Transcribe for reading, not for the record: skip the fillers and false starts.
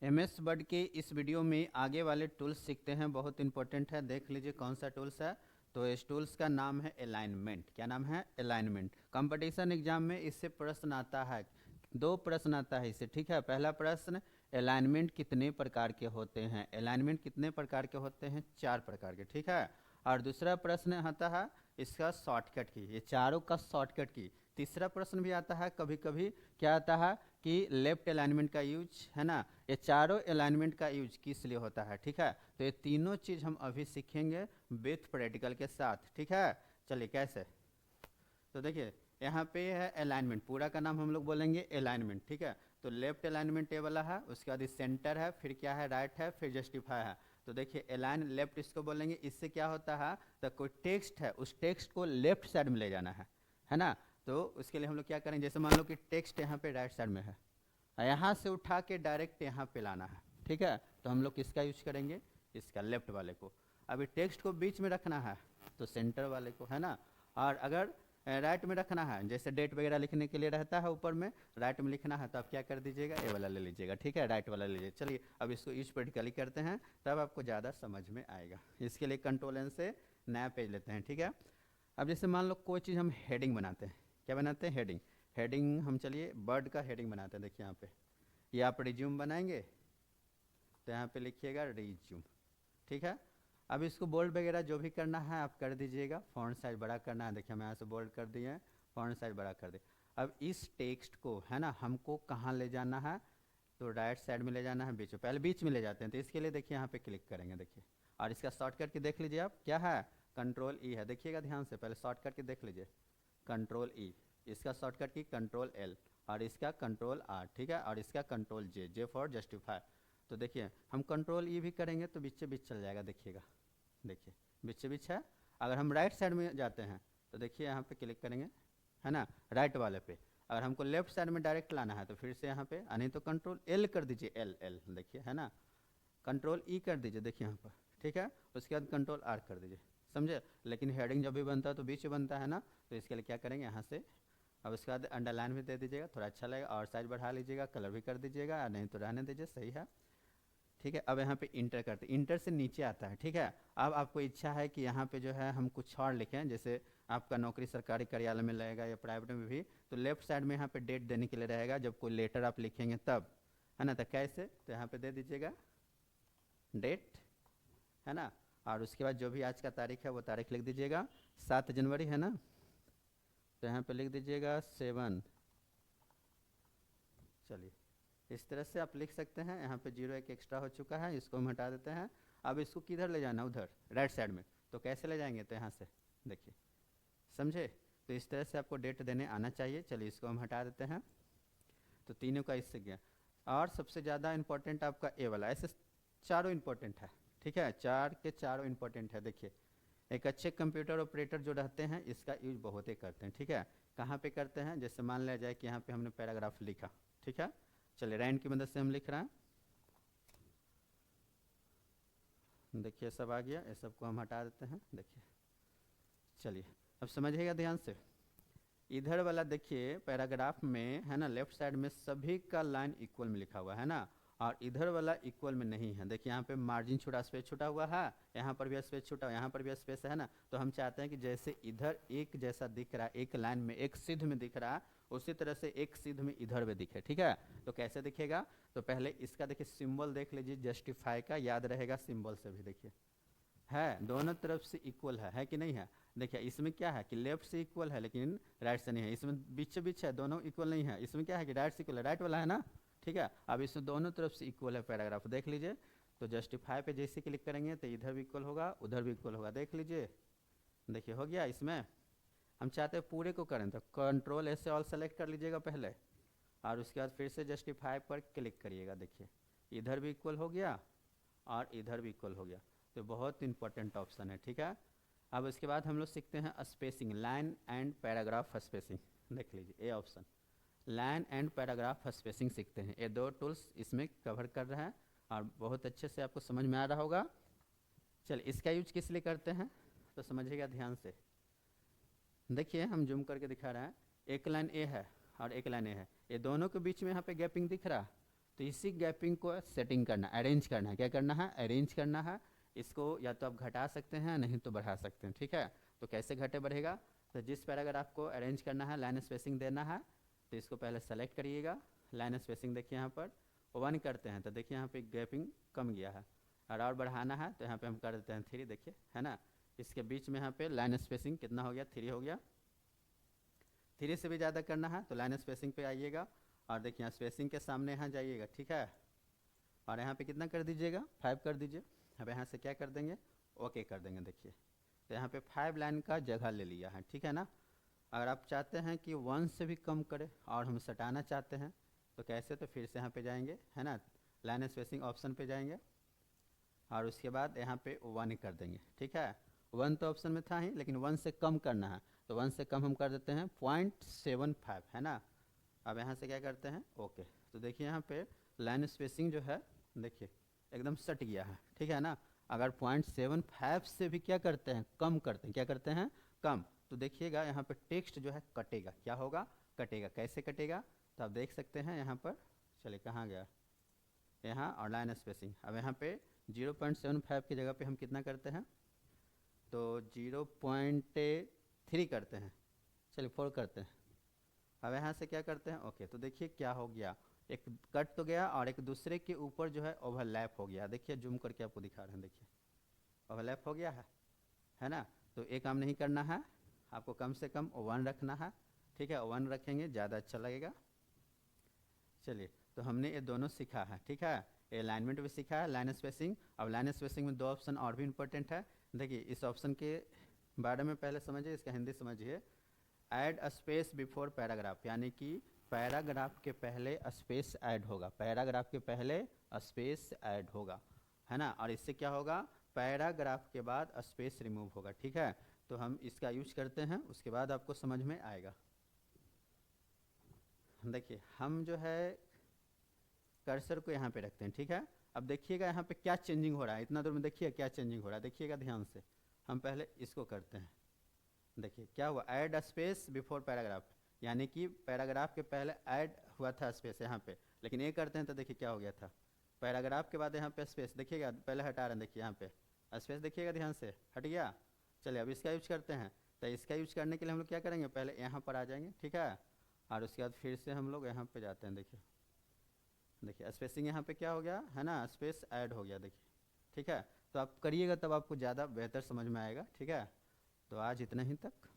MS word के इस video में आगे वाले टूल्स सीखते हैं, बहुत इंपॉर्टेंट है। देख लीजिए कौन सा टूल्स है। तो इस टूल्स का नाम है अलाइनमेंट। क्या नाम है? अलाइनमेंट। कंपटीशन एग्जाम में इससे प्रश्न आता है, दो प्रश्न आता है इससे, ठीक है। पहला प्रश्न, अलाइनमेंट कितने प्रकार के होते हैं? अलाइनमेंट कितने प्रकार के होते हैं? 4 प्रकार के, ठीक है। और दूसरा प्रश्न आता है इसका शॉर्टकट की, ये चारों का शॉर्टकट की। तीसरा प्रश्न भी आता है कभी कभी, क्या आता है कि लेफ्ट अलाइनमेंट का यूज, है ना। ये चारों अलाइनमेंट का यूज किस लिए होता है, ठीक है। तो ये तीनों चीज हम अभी सीखेंगे विथ प्रैक्टिकल के साथ, ठीक है। चलिए कैसे, तो देखिए यहाँ पे है अलाइनमेंट, पूरा का नाम हम लोग बोलेंगे अलाइनमेंट, ठीक है। तो लेफ्ट अलाइनमेंट ये वाला है, उसके बाद सेंटर है, फिर क्या है, राइट है, फिर जस्टिफाई है। तो देखिए अलाइन लेफ्ट इसको बोलेंगे। इससे क्या होता है, तो कोई टेक्स्ट है उस टेक्स्ट को लेफ्ट साइड में ले जाना है ना। तो उसके लिए हम लोग क्या करेंगे, जैसे मान लो कि टेक्स्ट यहाँ पे राइट साइड में है, यहाँ से उठा के डायरेक्ट यहाँ पे लाना है, ठीक है। तो हम लोग किसका यूज करेंगे, इसका लेफ्ट वाले को। अभी टेक्स्ट को बीच में रखना है तो सेंटर वाले को, है ना। और अगर राइट में रखना है, जैसे डेट वगैरह लिखने के लिए रहता है ऊपर में, राइट में लिखना है तो आप क्या कर दीजिएगा, ए वाला ले लीजिएगा, ठीक है, राइट वाला ले लीजिए। चलिए अब इसको यूज प्रैक्टिकली करते हैं, तब आपको ज़्यादा समझ में आएगा। इसके लिए कंट्रोल एन से नया पेज लेते हैं, ठीक है। अब जैसे मान लो कोई चीज़ हम हेडिंग बनाते हैं, क्या बनाते हैं, हेडिंग। हेडिंग हम चलिए बर्ड का हेडिंग बनाते हैं। देखिए यहाँ पे, ये आप रिज्यूम बनाएंगे तो यहाँ पे लिखिएगा रिज्यूम, ठीक है। अब इसको बोल्ड वगैरह जो भी करना है आप कर दीजिएगा, फॉन्ट साइज बड़ा करना है, देखिए हम यहाँ से बोल्ड कर दिए हैं, फॉन्ट साइज बड़ा कर दिए। अब इस टेक्स्ट को, है ना, हमको कहाँ ले जाना है, तो राइट साइड में ले जाना है, बीच में, पहले बीच में ले जाते हैं। तो इसके लिए देखिए यहाँ पे क्लिक करेंगे, देखिए। और इसका शॉर्टकट की देख लीजिए आप, क्या है, कंट्रोल ई है, देखिएगा ध्यान से, पहले शॉर्टकट की देख लीजिए, कंट्रोल ई। इसका शॉर्टकट की कंट्रोल एल, और इसका कंट्रोल आर, ठीक है। और इसका control J, J for justify. तो देखिए हम कंट्रोल ई भी करेंगे तो बीच बीच चल जाएगा, देखिएगा, देखिए बीच बीच है। अगर हम राइट साइड में जाते हैं तो देखिए यहाँ पे क्लिक करेंगे, है ना, राइट वाले पे। अगर हमको लेफ्ट साइड में डायरेक्ट लाना है तो फिर से यहाँ पे, नहीं तो कंट्रोल एल कर दीजिए, एल एल, देखिए, है ना। कंट्रोल ई कर दीजिए, देखिए यहाँ पर, ठीक है। उसके बाद कंट्रोल आर कर दीजिए, समझे। लेकिन हेडिंग जब भी बनता है तो बीच में बनता है ना, तो इसके लिए क्या करेंगे, यहाँ से। अब उसके बाद अंडरलाइन भी दे दीजिएगा, थोड़ा अच्छा लगेगा, और साइज बढ़ा लीजिएगा, कलर भी कर दीजिएगा, नहीं तो रहने दीजिए, सही है, ठीक है। अब यहाँ पे इंटर करते, इंटर से नीचे आता है, ठीक है। अब आपको इच्छा है कि यहाँ पे जो है हम कुछ और लिखें, जैसे आपका नौकरी सरकारी कार्यालय में लगेगा या प्राइवेट में भी, तो लेफ्ट साइड में यहाँ पे डेट देने के लिए रहेगा, जब कोई लेटर आप लिखेंगे तब, है ना। तो कैसे, तो यहाँ पे दे दीजिएगा डेट, है ना। और उसके बाद जो भी आज का तारीख है वो तारीख लिख दीजिएगा, 7 जनवरी, है ना। तो यहाँ पे लिख दीजिएगा 7। चलिए इस तरह से आप लिख सकते हैं। यहाँ पे 0 एक एक्स्ट्रा हो चुका है, इसको हम हटा देते हैं। अब इसको किधर ले जाना, उधर राइट साइड में। तो कैसे ले जाएंगे, तो यहाँ से देखिए, समझे। तो इस तरह से आपको डेट देने आना चाहिए। चलिए इसको हम हटा देते हैं। तो तीनों का इससे गया। और सबसे ज़्यादा इंपॉर्टेंट आपका ए वाला, ऐसे चारों इंपॉर्टेंट है, ठीक है, चार के चारों इंपॉर्टेंट है। देखिए एक अच्छे कंप्यूटर ऑपरेटर जो रहते हैं इसका यूज बहुत ही करते हैं, ठीक है। कहाँ पे करते हैं, जैसे मान लिया जाए कि यहाँ पे हमने पैराग्राफ लिखा, ठीक है। चलिए रैन की मदद से हम लिख रहे हैं, देखिए सब आ गया, ये सबको हम हटा देते हैं, देखिए। चलिए अब समझिएगा ध्यान से। इधर वाला देखिए पैराग्राफ में, है ना, लेफ्ट साइड में सभी का लाइन इक्वल में लिखा हुआ है ना, और इधर वाला इक्वल में नहीं है। देखिए यहाँ पे मार्जिन छुटा, स्पेस छुटा हुआ है, यहाँ पर भी स्पेस छुटा, यहाँ पर भी स्पेस है ना। तो हम चाहते हैं कि जैसे इधर एक जैसा दिख रहा है, एक लाइन में एक सिद्ध में दिख रहा है, उसी तरह से एक सिद्ध में इधर भी दिखे, ठीक है। तो कैसे दिखेगा, तो पहले इसका देखिए सिंबल देख लीजिए, जस्टिफाई का, याद रहेगा सिंबल से भी, देखिए है दोनों तरफ से इक्वल है कि नहीं है। देखिए इसमें क्या है कि लेफ्ट से इक्वल है लेकिन राइट से नहीं है, इसमें बीच बीच है, दोनों इक्वल नहीं है। इसमें क्या है कि राइट से इक्वल है, राइट वाला है ना, ठीक है। अब इसमें दोनों तरफ से इक्वल है पैराग्राफ, देख लीजिए। तो जस्टिफाई पे जैसे क्लिक करेंगे तो इधर भी इक्वल होगा, उधर भी इक्वल होगा, देख लीजिए, देखिए हो गया। इसमें हम चाहते हैं पूरे को करें तो कंट्रोल ऐसे ऑल सेलेक्ट कर लीजिएगा पहले, और उसके बाद फिर से जस्टिफाई पर क्लिक करिएगा, देखिए इधर भी इक्वल हो गया और इधर भी इक्वल हो गया। तो बहुत इंपॉर्टेंट ऑप्शन है, ठीक है। अब इसके बाद हम लोग सीखते हैं spacing, line and paragraph spacing, देख लीजिए ये option, line and paragraph spacing सीखते हैं। ये दो टूल्स इसमें कवर कर रहे हैं और बहुत अच्छे से आपको समझ में आ रहा होगा। चलिए इसका यूज किस लिए करते हैं तो समझिएगा ध्यान से। देखिए हम जूम करके दिखा रहे हैं, एक लाइन ए है और एक लाइन ए है, ये दोनों के बीच में यहाँ पे गैपिंग दिख रहा, तो इसी गैपिंग को सेटिंग करना, अरेंज करना है। क्या करना है? अरेंज करना है। इसको या तो आप घटा सकते हैं, नहीं तो बढ़ा सकते हैं, ठीक है। तो कैसे घटे बढ़ेगा? तो जिस पैराग्राफ को अरेंज करना है, लाइन स्पेसिंग देना है, तो इसको पहले सेलेक्ट करिएगा। लाइन स्पेसिंग देखिए यहाँ पर 1 करते हैं तो देखिए यहाँ पे गैपिंग कम गया है। और बढ़ाना है तो यहाँ पे हम कर देते हैं 3, देखिए, है ना। इसके बीच में यहाँ पे लाइन स्पेसिंग कितना हो गया? 3 हो गया। 3 से भी ज़्यादा करना है तो लाइन स्पेसिंग पे आइएगा और देखिए यहाँ स्पेसिंग के सामने यहाँ जाइएगा, ठीक है। और यहाँ पे कितना कर दीजिएगा? 5 कर दीजिए। अब यहाँ से क्या कर देंगे? ओके कर देंगे। देखिए तो यहाँ पे 5 लाइन का जगह ले लिया है, ठीक है ना। अगर आप चाहते हैं कि 1 से भी कम करे और हम सटाना चाहते हैं तो कैसे? तो फिर से यहाँ पे जाएंगे, है ना, लाइन स्पेसिंग ऑप्शन पे जाएंगे और उसके बाद यहाँ पे 1 कर देंगे, ठीक है। 1 तो ऑप्शन में था ही, लेकिन 1 से कम करना है तो 1 से कम हम कर देते हैं 0.75, है ना। अब यहाँ से क्या करते हैं? ओके। तो देखिए यहाँ पे लाइन स्पेसिंग जो है देखिए एकदम सट गया है, ठीक है ना। अगर 0.75 से भी क्या करते हैं? कम करते हैं। क्या करते हैं? कम। तो देखिएगा यहाँ पे टेक्स्ट जो है कटेगा। क्या होगा? कटेगा। कैसे कटेगा? तो आप देख सकते हैं यहाँ पर, चलिए कहाँ गया, यहाँ, और लाइन स्पेसिंग। अब यहाँ पे 0.75 की जगह पे हम कितना करते हैं? तो 0.3 करते हैं, चलिए 4 करते हैं। अब यहाँ से क्या करते हैं? ओके। तो देखिए क्या हो गया, एक कट तो गया और एक दूसरे के ऊपर जो है ओवरलैप हो गया। देखिए जूम करके आपको दिखा रहे हैं, देखिए ओवरलैप हो गया है ना। तो एक काम नहीं करना है, आपको कम से कम 1 रखना है, ठीक है। 1 रखेंगे ज़्यादा अच्छा लगेगा। चलिए तो हमने ये दोनों सीखा है, ठीक है। ये अलाइनमेंट भी सीखा है, लाइन स्पेसिंग। अब लाइन स्पेसिंग में 2 ऑप्शन और भी इम्पोर्टेंट है। देखिए इस ऑप्शन के बारे में पहले समझिए, इसका हिंदी समझिए। ऐड स्पेस बिफोर पैराग्राफ, यानी कि पैराग्राफ के पहले स्पेस ऐड होगा। पैराग्राफ के पहले स्पेस ऐड होगा, है ना। और इससे क्या होगा? पैराग्राफ के बाद स्पेस रिमूव होगा, ठीक है। तो हम इसका यूज करते हैं, उसके बाद आपको समझ में आएगा। देखिए हम जो है कर्सर को यहाँ पे रखते हैं, ठीक है। अब देखिएगा यहाँ पे क्या चेंजिंग हो रहा है, इतना दूर में देखिए क्या चेंजिंग हो रहा है, देखिएगा ध्यान से। हम पहले इसको करते हैं, देखिए क्या हुआ, ऐड स्पेस बिफोर पैराग्राफ, यानी कि पैराग्राफ के पहले ऐड हुआ था स्पेस यहाँ पे, लेकिन ये करते हैं तो देखिए क्या हो गया था, पैराग्राफ के बाद यहाँ पे स्पेस, देखिएगा पहले हटा रहे हैं, देखिए यहाँ पे स्पेस, देखिएगा ध्यान से, हट गया। चलिए अब इसका यूज करते हैं। तो इसका यूज करने के लिए हम लोग क्या करेंगे, पहले यहाँ पर आ जाएंगे, ठीक है। और उसके बाद फिर से हम लोग यहाँ पे जाते हैं, देखिए देखिए स्पेसिंग यहाँ पे क्या हो गया है ना, स्पेस ऐड हो गया, देखिए, ठीक है। तो आप करिएगा तब आपको ज़्यादा बेहतर समझ में आएगा, ठीक है। तो आज इतना ही तक।